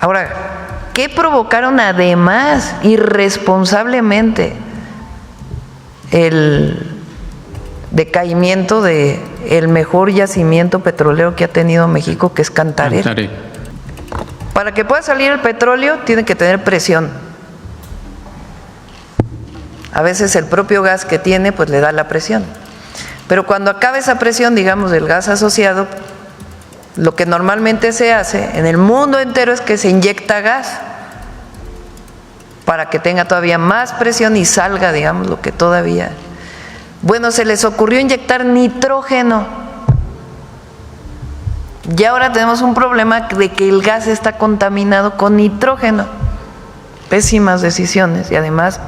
Ahora, ¿qué provocaron además irresponsablemente el decaimiento de el mejor yacimiento petrolero que ha tenido México, que es Cantarell? Para que pueda salir el petróleo tiene que tener presión. A veces el propio gas que tiene pues le da la presión. Pero cuando acaba esa presión, digamos, del gas asociado, lo que normalmente se hace en el mundo entero es que se inyecta gas para que tenga todavía más presión y salga, digamos, lo que todavía. Bueno, se les ocurrió inyectar nitrógeno. Y ahora tenemos un problema de que el gas está contaminado con nitrógeno. Pésimas decisiones y además.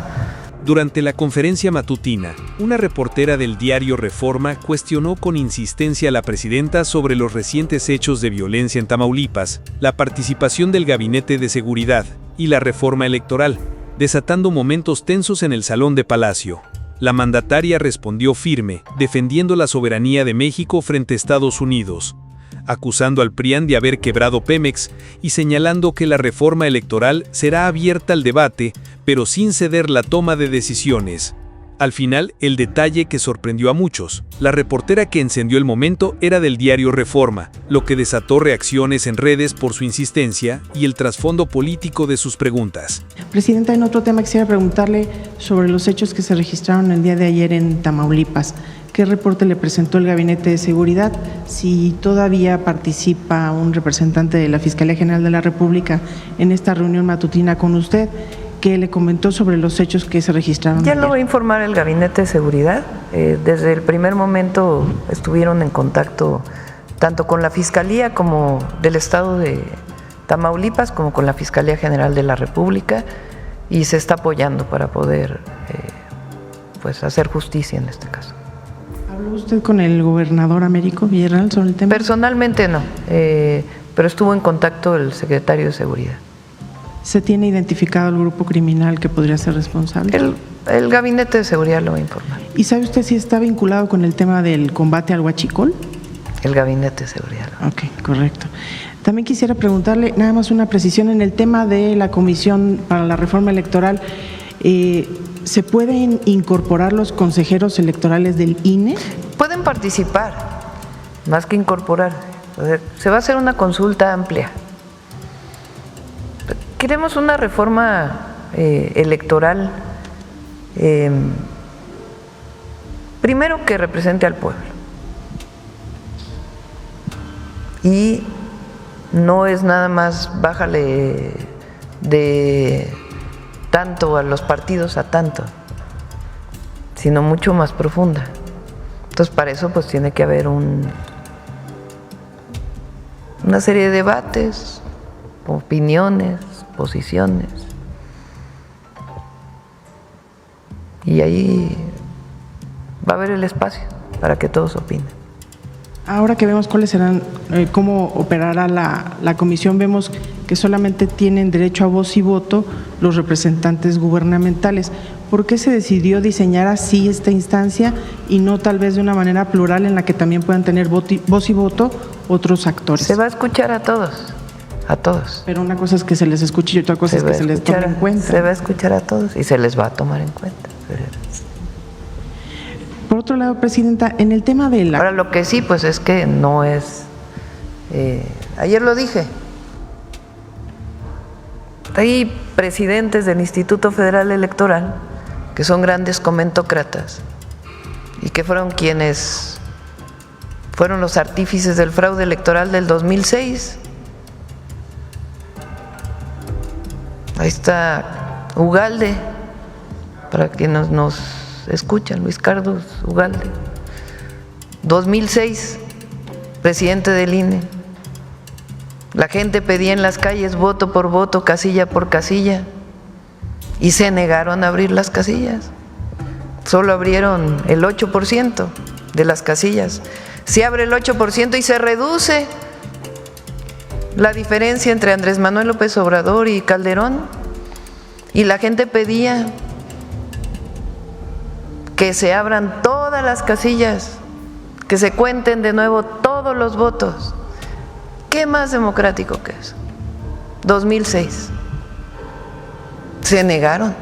Durante la conferencia matutina, una reportera del diario Reforma cuestionó con insistencia a la presidenta sobre los recientes hechos de violencia en Tamaulipas, la participación del Gabinete de Seguridad y la reforma electoral, desatando momentos tensos en el Salón de Palacio. La mandataria respondió firme, defendiendo la soberanía de México frente a Estados Unidos, acusando al PRIAN de haber quebrado Pemex y señalando que la reforma electoral será abierta al debate, pero sin ceder la toma de decisiones. Al final, el detalle que sorprendió a muchos. La reportera que encendió el momento era del diario Reforma, lo que desató reacciones en redes por su insistencia y el trasfondo político de sus preguntas. Presidenta, en otro tema quisiera preguntarle sobre los hechos que se registraron el día de ayer en Tamaulipas. ¿Qué reporte le presentó el Gabinete de Seguridad? Si todavía participa un representante de la Fiscalía General de la República en esta reunión matutina con usted, ¿qué le comentó sobre los hechos que se registraron? Ya ayer? lo va a informar el Gabinete de Seguridad. Desde el primer momento estuvieron en contacto tanto con la Fiscalía como del Estado de Tamaulipas como con la Fiscalía General de la República y se está apoyando para poder pues hacer justicia en este caso. ¿Habló usted con el gobernador Américo Villarreal sobre el tema? Personalmente no, pero estuvo en contacto el secretario de Seguridad. ¿Se tiene identificado el grupo criminal que podría ser responsable? El Gabinete de Seguridad lo va a informar. ¿Y sabe usted si está vinculado con el tema del combate al huachicol? El Gabinete de Seguridad. Ok, correcto. También quisiera preguntarle nada más una precisión en el tema de la Comisión para la Reforma Electoral. ¿Se pueden incorporar los consejeros electorales del INE? Pueden participar, más que incorporar. Se va a hacer una consulta amplia. Queremos una reforma electoral, primero que represente al pueblo. Y no es nada más bájale de tanto a los partidos a tanto, sino mucho más profunda. Entonces para eso pues tiene que haber una serie de debates, opiniones, posiciones, y ahí va a haber el espacio para que todos opinen. Ahora que vemos cuáles serán, cómo operará la comisión, vemos que solamente tienen derecho a voz y voto los representantes gubernamentales. ¿Por qué se decidió diseñar así esta instancia y no tal vez de una manera plural en la que también puedan tener voz y voto otros actores? Se va a escuchar a todos. A todos. Pero una cosa es que se les escuche y otra cosa es que se les tome en cuenta. Se va a escuchar a todos y se les va a tomar en cuenta. Por otro lado, Presidenta, en el tema de la... Ahora lo que sí, pues es que no es... ayer lo dije. Hay presidentes del Instituto Federal Electoral que son grandes comentócratas y que fueron quienes fueron los artífices del fraude electoral del 2006. Ahí está Ugalde, para quienes nos escuchan, Luis Carlos Ugalde, 2006, presidente del INE. La gente pedía en las calles voto por voto, casilla por casilla, y se negaron a abrir las casillas. Solo abrieron el 8% de las casillas. Se abre el 8% y se reduce la diferencia entre Andrés Manuel López Obrador y Calderón, y la gente pedía que se abran todas las casillas, que se cuenten de nuevo todos los votos. ¿Qué más democrático que eso? 2006. Se negaron.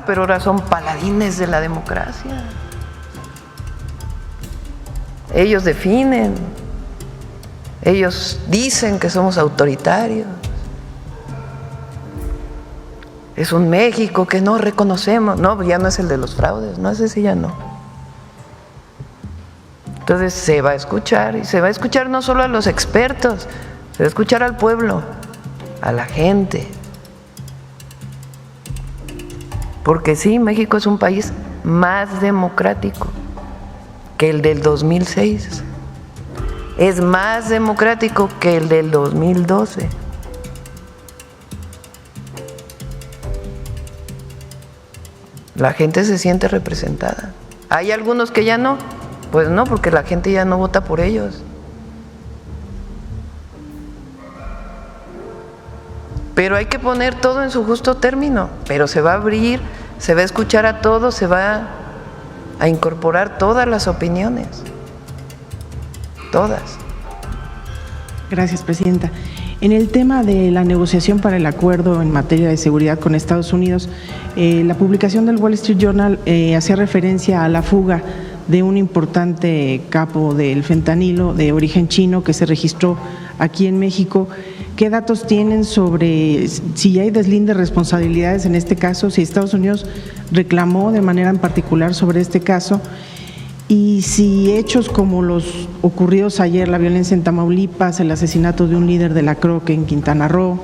Pero ahora son paladines de la democracia. Ellos definen, ellos dicen que somos autoritarios. Es un México que no reconocemos. No, ya no es el de los fraudes, no, ese sí ya no. Entonces se va a escuchar, y se va a escuchar no solo a los expertos, se va a escuchar al pueblo, a la gente. Porque sí, México es un país más democrático que el del 2006. Es más democrático que el del 2012. La gente se siente representada. ¿Hay algunos que ya no? Pues no, porque la gente ya no vota por ellos. Pero hay que poner todo en su justo término. Pero se va a abrir, se va a escuchar a todos, se va a incorporar todas las opiniones. Todas. Gracias, Presidenta. En el tema de la negociación para el acuerdo en materia de seguridad con Estados Unidos, la publicación del Wall Street Journal hacía referencia a la fuga de un importante capo del fentanilo de origen chino que se registró aquí en México. ¿Qué datos tienen sobre si hay deslinde de responsabilidades en este caso, si Estados Unidos reclamó de manera en particular sobre este caso? Y si hechos como los ocurridos ayer, la violencia en Tamaulipas, el asesinato de un líder de la Croque en Quintana Roo,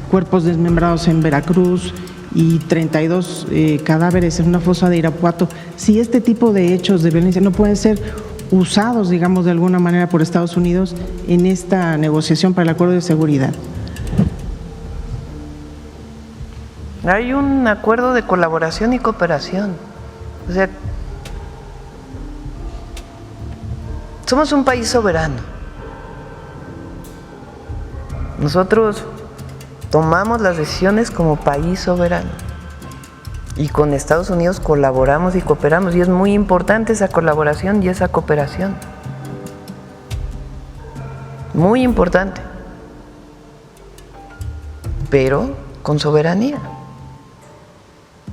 cuerpos desmembrados en Veracruz y 32 cadáveres en una fosa de Irapuato, si este tipo de hechos de violencia no pueden ser usados, digamos, de alguna manera por Estados Unidos en esta negociación para el acuerdo de seguridad. Hay un acuerdo de colaboración y cooperación. O sea, somos un país soberano. Nosotros tomamos las decisiones como país soberano. Y con Estados Unidos colaboramos y cooperamos, y es muy importante esa colaboración y esa cooperación. Muy importante. Pero con soberanía.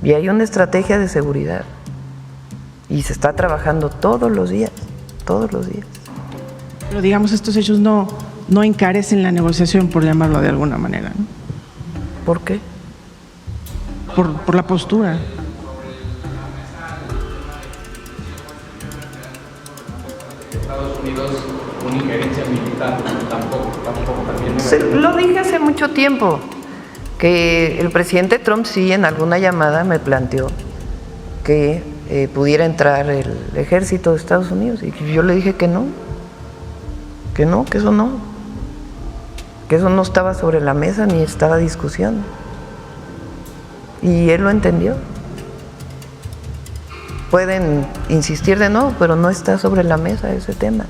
Y hay una estrategia de seguridad. Y se está trabajando todos los días, todos los días. Pero digamos, estos hechos no encarecen la negociación, por llamarlo de alguna manera, ¿no? ¿Por qué? Por la postura. Estados Unidos, una injerencia militar, tampoco también. Lo dije hace mucho tiempo, que el presidente Trump sí en alguna llamada me planteó que pudiera entrar el ejército de Estados Unidos, y yo le dije que no, que eso no estaba sobre la mesa ni estaba discusión. Y él lo entendió. Pueden insistir de nuevo, pero no está sobre la mesa ese tema.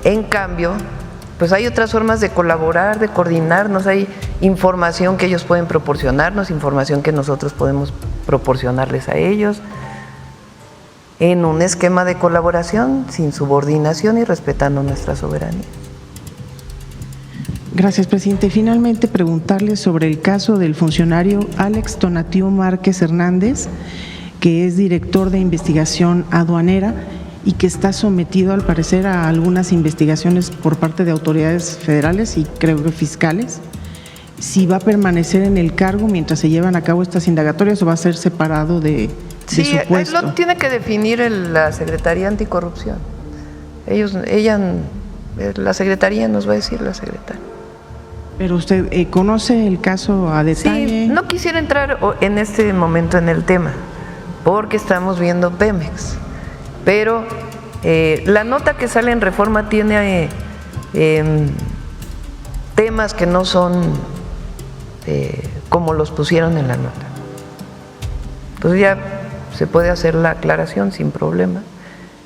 En cambio, pues hay otras formas de colaborar, de coordinarnos, hay información que ellos pueden proporcionarnos, información que nosotros podemos proporcionarles a ellos, en un esquema de colaboración, sin subordinación y respetando nuestra soberanía. Gracias, presidente. Finalmente, preguntarle sobre el caso del funcionario Alex Tonatiu Márquez Hernández, que es director de investigación aduanera y que está sometido, al parecer, a algunas investigaciones por parte de autoridades federales y creo que fiscales. Si va a permanecer en el cargo mientras se llevan a cabo estas indagatorias o va a ser separado de su puesto. Sí, lo tiene que definir la Secretaría Anticorrupción. La Secretaría nos va a decir la secretaria. Pero usted conoce el caso a detalle. Sí, no quisiera entrar en este momento en el tema, porque estamos viendo Pemex. Pero la nota que sale en Reforma tiene temas que no son como los pusieron en la nota. Entonces ya se puede hacer la aclaración sin problema.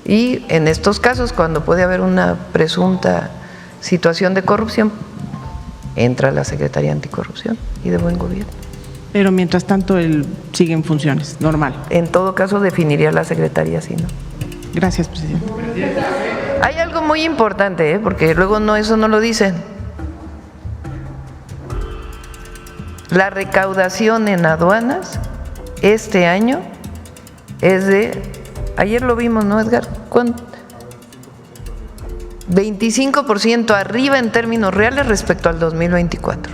Y en estos casos, cuando puede haber una presunta situación de corrupción, entra la Secretaría Anticorrupción y de Buen Gobierno. Pero mientras tanto él sigue en funciones, normal. En todo caso definiría la Secretaría, si no. Gracias, presidente. Hay algo muy importante, porque luego eso no lo dicen. La recaudación en aduanas este año es de, ayer lo vimos, ¿no, Edgar? ¿Cuánto? 25% arriba en términos reales respecto al 2024.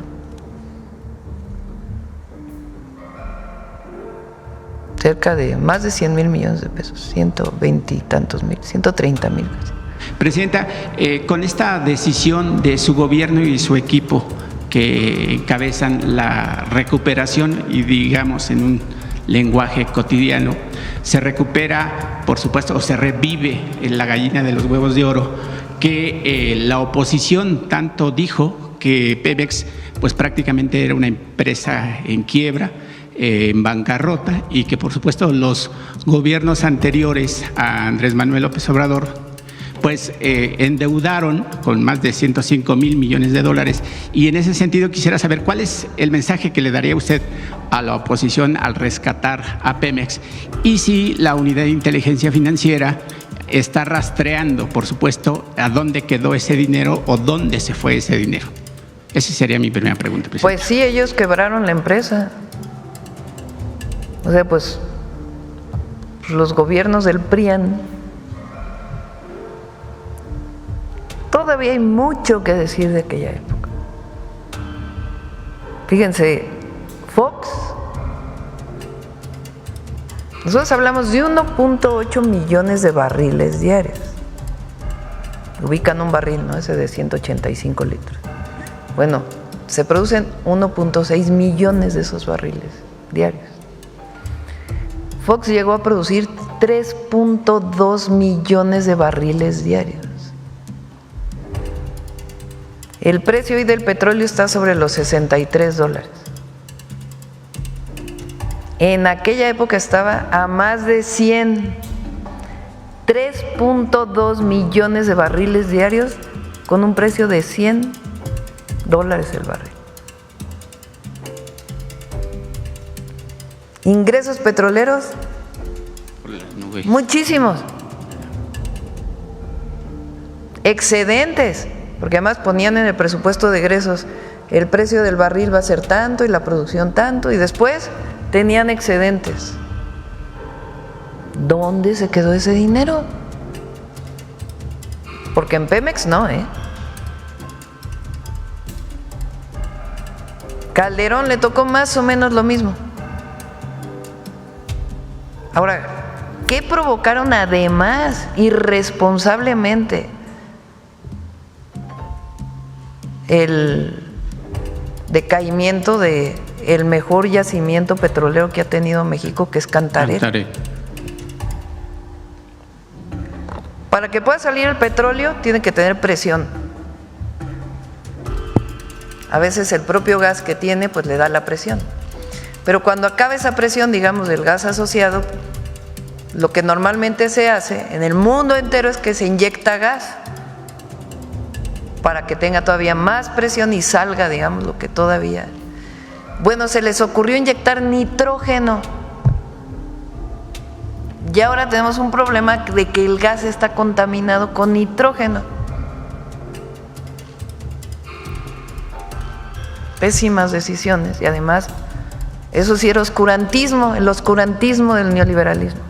Cerca de más de 100,000 millones de pesos, 120 y tantos mil, 130,000. Presidenta, con esta decisión de su gobierno y su equipo que encabezan la recuperación y digamos en un lenguaje cotidiano, se recupera, por supuesto, o se revive en la gallina de los huevos de oro, que la oposición tanto dijo que Pemex pues prácticamente era una empresa en quiebra, en bancarrota, y que por supuesto los gobiernos anteriores a Andrés Manuel López Obrador pues endeudaron con más de 105,000 millones de dólares. Y en ese sentido quisiera saber cuál es el mensaje que le daría usted a la oposición al rescatar a Pemex, y si la unidad de inteligencia financiera está rastreando, por supuesto, a dónde quedó ese dinero o dónde se fue ese dinero. Esa sería mi primera pregunta, presidente. Pues sí, ellos quebraron la empresa. O sea, pues los gobiernos del PRIAN. Todavía hay mucho que decir de aquella época. Fíjense, Fox, nosotros hablamos de 1.8 millones de barriles diarios. Ubican un barril, ¿no? Ese de 185 litros. Bueno, se producen 1.6 millones de esos barriles diarios. Fox llegó a producir 3.2 millones de barriles diarios. El precio hoy del petróleo está sobre los $63. En aquella época estaba a más de 100. 3.2 millones de barriles diarios con un precio de $100 el barril. Ingresos petroleros, muchísimos. Excedentes, porque además ponían en el presupuesto de egresos el precio del barril va a ser tanto y la producción tanto, y después tenían excedentes. ¿Dónde se quedó ese dinero? Porque en Pemex no, ¿eh? Calderón le tocó más o menos lo mismo. Ahora, ¿qué provocaron además irresponsablemente? El decaimiento de el mejor yacimiento petrolero que ha tenido México, que es Cantarell. Para que pueda salir el petróleo tiene que tener presión. A veces el propio gas que tiene pues le da la presión. Pero cuando acaba esa presión, digamos, del gas asociado, lo que normalmente se hace en el mundo entero es que se inyecta gas para que tenga todavía más presión y salga, digamos, lo que todavía... Bueno, se les ocurrió inyectar nitrógeno. Y ahora tenemos un problema de que el gas está contaminado con nitrógeno. Pésimas decisiones, y además eso sí era oscurantismo, el oscurantismo del neoliberalismo.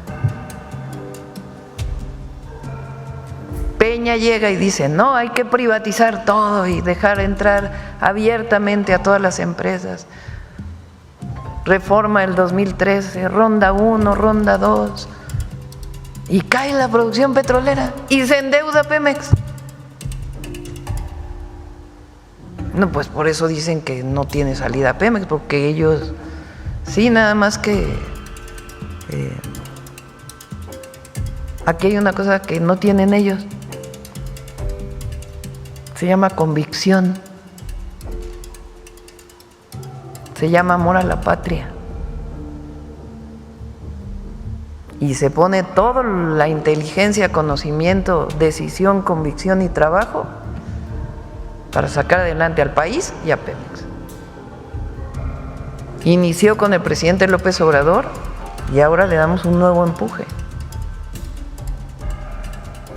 Peña llega y dice, no, hay que privatizar todo y dejar entrar abiertamente a todas las empresas. Reforma del 2013, ronda 1, ronda 2, y cae la producción petrolera y se endeuda Pemex. No, pues por eso dicen que no tiene salida Pemex, porque ellos, sí, nada más que aquí hay una cosa que no tienen ellos, se llama convicción, se llama amor a la patria. Y se pone toda la inteligencia, conocimiento, decisión, convicción y trabajo para sacar adelante al país y a Pemex. Inició con el presidente López Obrador y ahora le damos un nuevo empuje.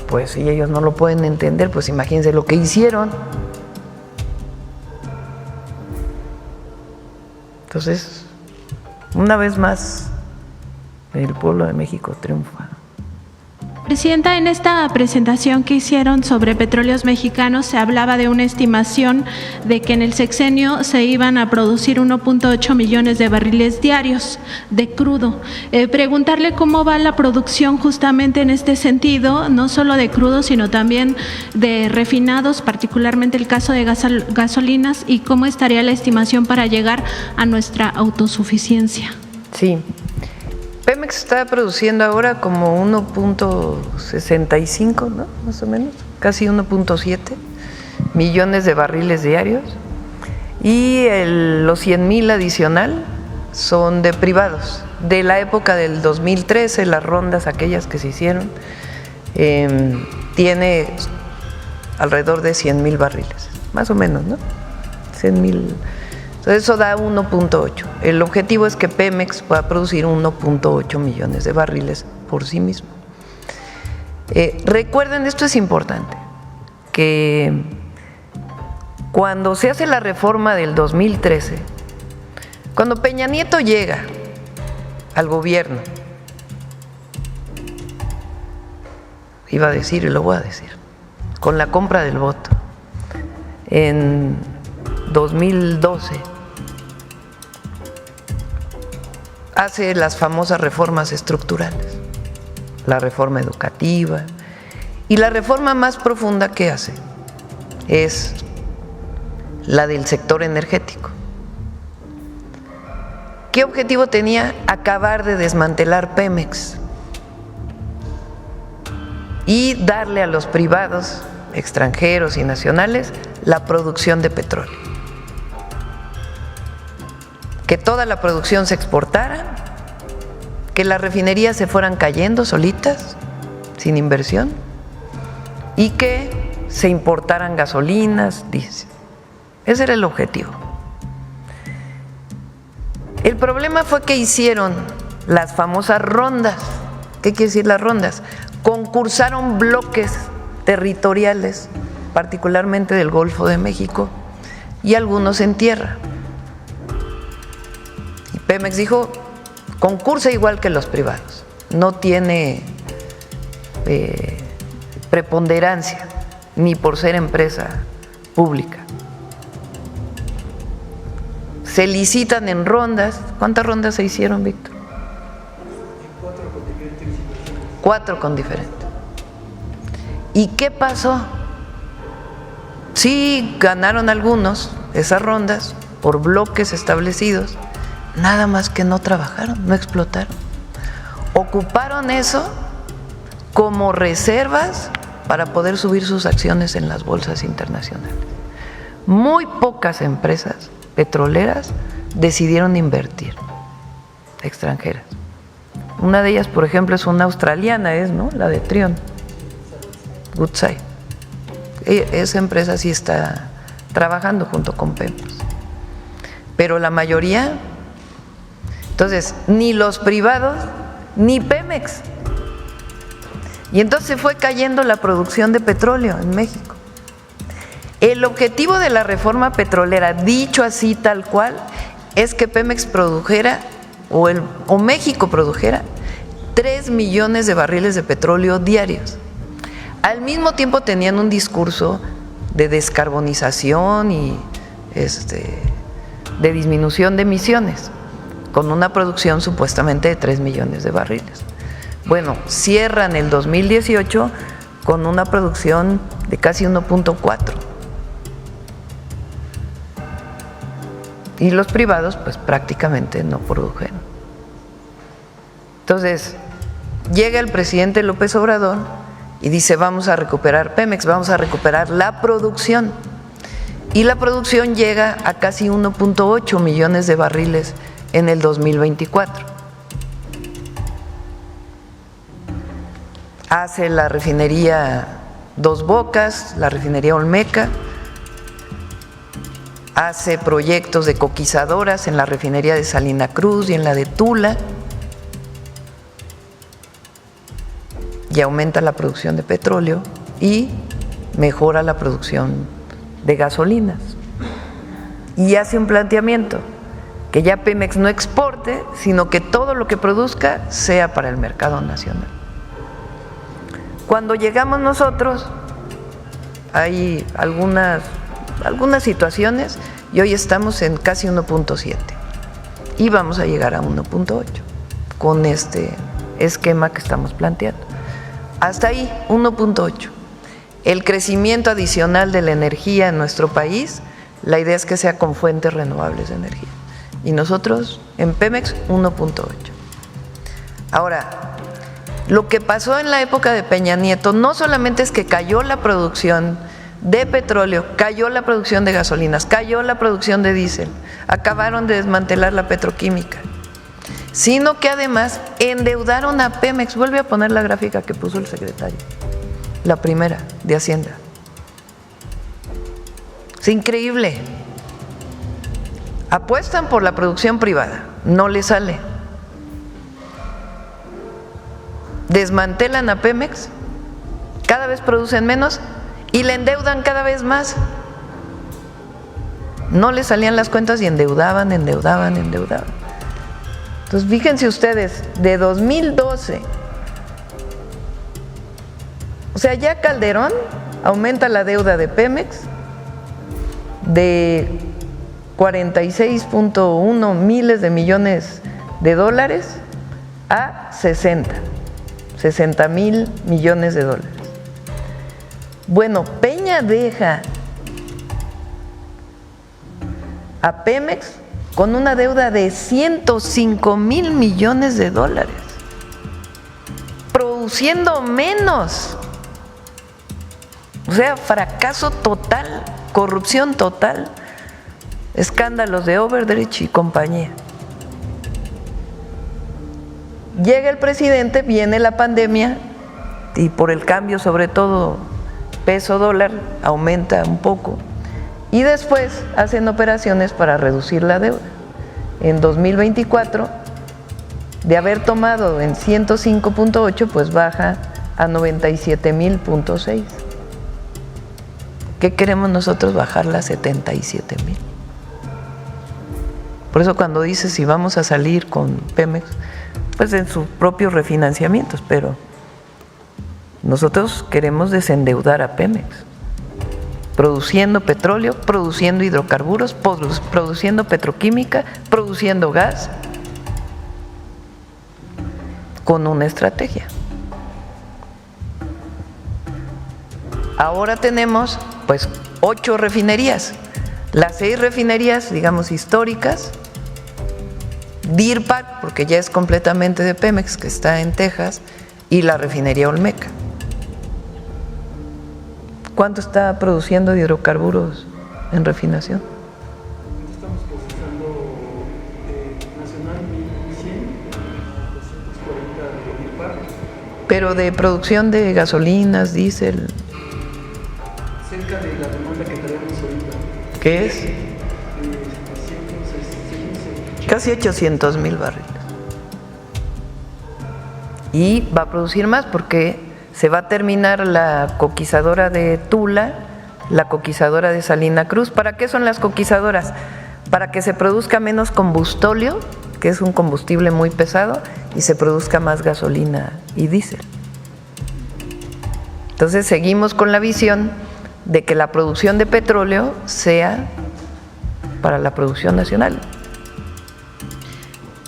Pues si ellos no lo pueden entender, pues imagínense lo que hicieron. Entonces, una vez más, el pueblo de México triunfa. Presidenta, en esta presentación que hicieron sobre Petróleos Mexicanos se hablaba de una estimación de que en el sexenio se iban a producir 1.8 millones de barriles diarios de crudo. Preguntarle cómo va la producción justamente en este sentido, no solo de crudo, sino también de refinados, particularmente el caso de gasolinas, y cómo estaría la estimación para llegar a nuestra autosuficiencia. Sí. Pemex está produciendo ahora como 1.65, ¿no? Más o menos, casi 1.7 millones de barriles diarios, y los 100,000 adicional son de privados. De la época del 2013, las rondas aquellas que se hicieron, tiene alrededor de 100,000 barriles, más o menos, ¿no? 100,000. Entonces eso da 1.8. El objetivo es que Pemex pueda producir 1.8 millones de barriles por sí mismo. Recuerden, esto es importante, que cuando se hace la reforma del 2013, cuando Peña Nieto llega al gobierno, iba a decir y lo voy a decir, con la compra del voto, en 2012, hace las famosas reformas estructurales, la reforma educativa, y la reforma más profunda que hace es la del sector energético. ¿Qué objetivo tenía? Acabar de desmantelar Pemex y darle a los privados, extranjeros y nacionales, la producción de petróleo. Que toda la producción se exportara, que las refinerías se fueran cayendo solitas, sin inversión, y que se importaran gasolinas, dice. Ese era el objetivo. El problema fue que hicieron las famosas rondas. ¿Qué quiere decir las rondas? Concursaron bloques territoriales, particularmente del Golfo de México, y algunos en tierra. Pemex dijo, concursa igual que los privados, no tiene preponderancia, ni por ser empresa pública. Se licitan en rondas. ¿Cuántas rondas se hicieron, Víctor? 4 con diferentes. ¿Y qué pasó? Sí, ganaron algunos esas rondas por bloques establecidos, nada más que no trabajaron, no explotaron. Ocuparon eso como reservas para poder subir sus acciones en las bolsas internacionales. Muy pocas empresas petroleras decidieron invertir, extranjeras. Una de ellas, por ejemplo, es una australiana, ¿no? La de Trion, Woodside. Esa empresa sí está trabajando junto con Pemex. Pero la mayoría, entonces, ni los privados, ni Pemex. Y entonces fue cayendo la producción de petróleo en México. El objetivo de la reforma petrolera, dicho así tal cual, es que Pemex produjera, o México produjera, 3 millones de barriles de petróleo diarios. Al mismo tiempo tenían un discurso de descarbonización y de disminución de emisiones, con una producción supuestamente de 3 millones de barriles. Bueno, cierran el 2018 con una producción de casi 1.4. Y los privados pues prácticamente no produjeron. Entonces, llega el presidente López Obrador y dice, vamos a recuperar Pemex, vamos a recuperar la producción. Y la producción llega a casi 1.8 millones de barriles en el 2024. Hace la refinería Dos Bocas, la refinería Olmeca, hace proyectos de coquizadoras en la refinería de Salina Cruz y en la de Tula, y aumenta la producción de petróleo y mejora la producción de gasolinas. Y hace un planteamiento, que ya Pemex no exporte, sino que todo lo que produzca sea para el mercado nacional. Cuando llegamos nosotros, hay algunas situaciones y hoy estamos en casi 1.7 y vamos a llegar a 1.8 con este esquema que estamos planteando. Hasta ahí, 1.8. El crecimiento adicional de la energía en nuestro país, la idea es que sea con fuentes renovables de energía. Y nosotros en Pemex 1.8. Ahora, lo que pasó en la época de Peña Nieto no solamente es que cayó la producción de petróleo, cayó la producción de gasolinas, cayó la producción de diésel, acabaron de desmantelar la petroquímica, sino que además endeudaron a Pemex. Vuelve a poner la gráfica que puso el secretario, la primera de Hacienda. Es increíble. Apuestan por la producción privada, no les sale. Desmantelan a Pemex, cada vez producen menos y le endeudan cada vez más. No les salían las cuentas y endeudaban. Entonces, fíjense ustedes, de 2012, o sea, ya Calderón aumenta la deuda de Pemex de 46.1 miles de millones de dólares a 60 mil millones de dólares. Bueno, Peña deja a Pemex con una deuda de 105 mil millones de dólares, produciendo menos. O sea, fracaso total, corrupción total, escándalos de Overdrecht y compañía. Llega el presidente, viene la pandemia y por el cambio, sobre todo peso dólar, aumenta un poco y después hacen operaciones para reducir la deuda. En 2024, de haber tomado en 105.8, pues baja a 97.000.6. ¿Qué queremos nosotros? Bajarla a 77.000. Por eso cuando dice si vamos a salir con Pemex, pues en sus propios refinanciamientos, pero nosotros queremos desendeudar a Pemex, produciendo petróleo, produciendo hidrocarburos, produciendo petroquímica, produciendo gas, con una estrategia. Ahora tenemos pues 8 refinerías, las 6 refinerías, digamos, históricas, Deer Park, porque ya es completamente de Pemex, que está en Texas, y la refinería Olmeca. ¿Cuánto está produciendo de hidrocarburos en refinación? Estamos procesando nacional 1100, 240 de Deer Park. Pero de producción de gasolinas, diésel. Cerca de la demanda que traemos ahorita. ¿Qué es? Casi 800,000 barriles. Y va a producir más porque se va a terminar la coquizadora de Tula, la coquizadora de Salina Cruz. ¿Para qué son las coquizadoras? Para que se produzca menos combustóleo, que es un combustible muy pesado, y se produzca más gasolina y diésel. Entonces seguimos con la visión de que la producción de petróleo sea para la producción nacional.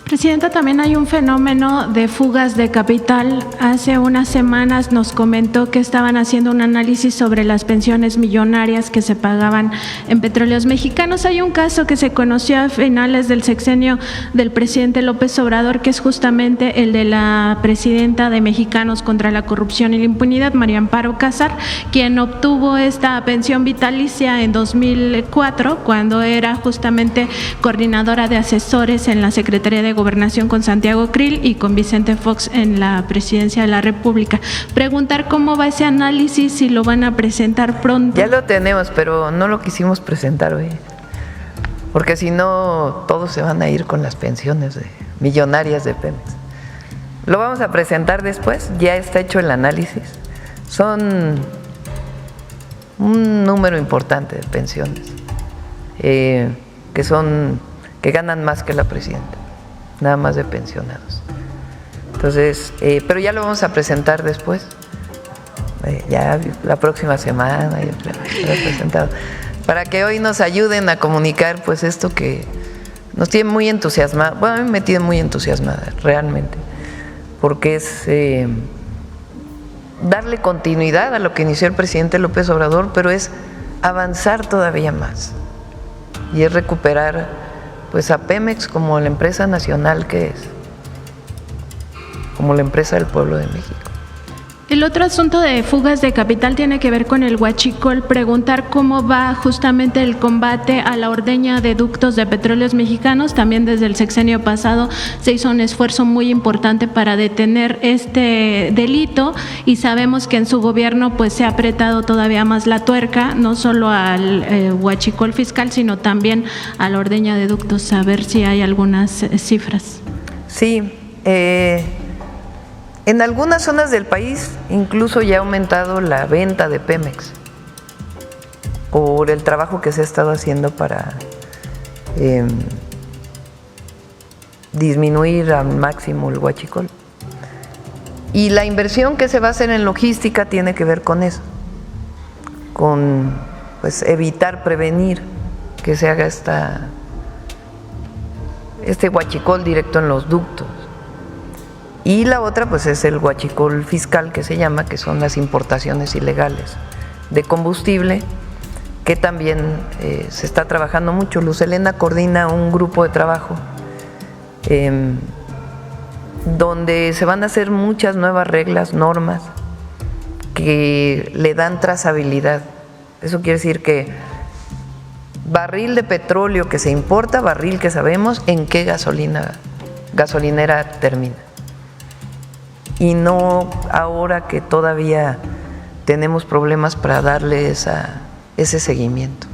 Presidenta, también hay un fenómeno de fugas de capital. Hace unas semanas nos comentó que estaban haciendo un análisis sobre las pensiones millonarias que se pagaban en Petróleos Mexicanos. Hay un caso que se conoció a finales del sexenio del presidente López Obrador, que es justamente el de la presidenta de Mexicanos contra la Corrupción y la Impunidad, María Amparo Casar, quien obtuvo esta pensión vitalicia en 2004, cuando era justamente coordinadora de asesores en la Secretaría de Gobernación con Santiago Krill y con Vicente Fox en la Presidencia de la República. Preguntar cómo va ese análisis, si lo van a presentar pronto. Ya lo tenemos, pero no lo quisimos presentar hoy, porque si no todos se van a ir con las pensiones millonarias de Pemex. Lo vamos a presentar después, ya está hecho el análisis. Son un número importante de pensiones, que son que ganan más que la presidenta, nada más de pensionados. Entonces, pero ya lo vamos a presentar después, ya la próxima semana, ya lo he presentado, para que hoy nos ayuden a comunicar pues esto que nos tiene muy entusiasmada. Bueno, a mí me tiene muy entusiasmada, realmente, porque es darle continuidad a lo que inició el presidente López Obrador, pero es avanzar todavía más y es recuperar pues a Pemex como la empresa nacional que es, como la empresa del pueblo de México. El otro asunto de fugas de capital tiene que ver con el huachicol. Preguntar cómo va justamente el combate a la ordeña de ductos de Petróleos Mexicanos. También desde el sexenio pasado se hizo un esfuerzo muy importante para detener este delito y sabemos que en su gobierno pues se ha apretado todavía más la tuerca, no solo al huachicol fiscal, sino también a la ordeña de ductos. A ver si hay algunas cifras. Sí, en algunas zonas del país incluso ya ha aumentado la venta de Pemex por el trabajo que se ha estado haciendo para disminuir al máximo el huachicol. Y la inversión que se va a hacer en logística tiene que ver con eso, con pues evitar, prevenir que se haga este huachicol directo en los ductos. Y la otra pues es el huachicol fiscal que se llama, que son las importaciones ilegales de combustible, que también se está trabajando mucho. Luz Helena coordina un grupo de trabajo donde se van a hacer muchas nuevas reglas, normas que le dan trazabilidad. Eso quiere decir que barril de petróleo que se importa, barril que sabemos en qué gasolinera termina. Y no ahora que todavía tenemos problemas para darle ese seguimiento.